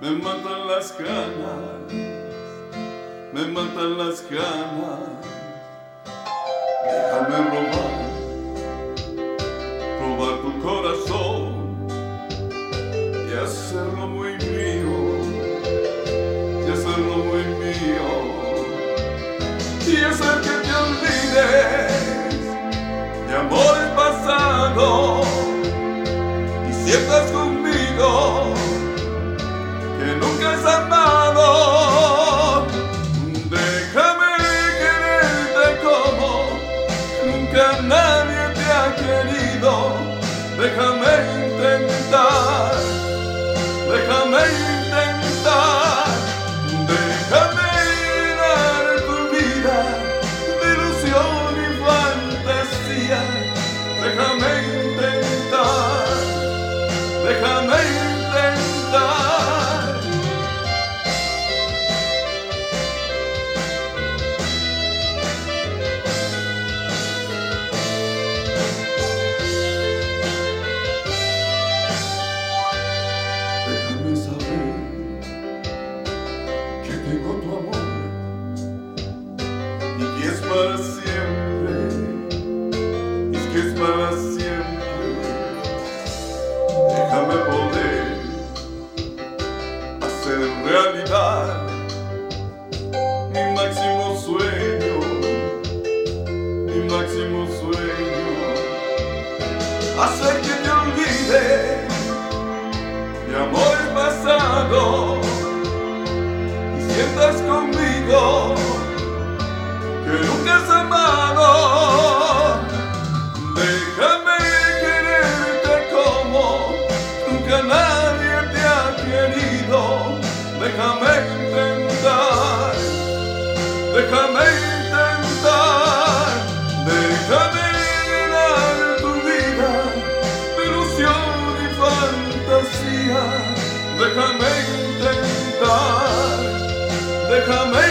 Me matan las ganas, me matan las ganas. Déjame robar tu corazón y hacerlo muy mío, y hacerlo muy mío, y hacer que te olvides de amores pasados y sientas conmigo que nunca has amado. Déjame quererte como nunca nadie te ha querido. Déjame intentar, déjame intentar. Déjame llenar tu vida de ilusión y fantasía. Déjame intentar, déjame intentar. Tengo tu amor y que es para siempre, y es que es para siempre. Déjame poder hacer realidad mi máximo sueño, mi máximo sueño. Hacer que te olvides de amores pasados, sientas conmigo que nunca has amado. Déjame quererte como nunca nadie te ha querido. Déjame intentar, déjame intentar. Déjame llenar tu vida de ilusión y fantasía. Déjame intentar, déjame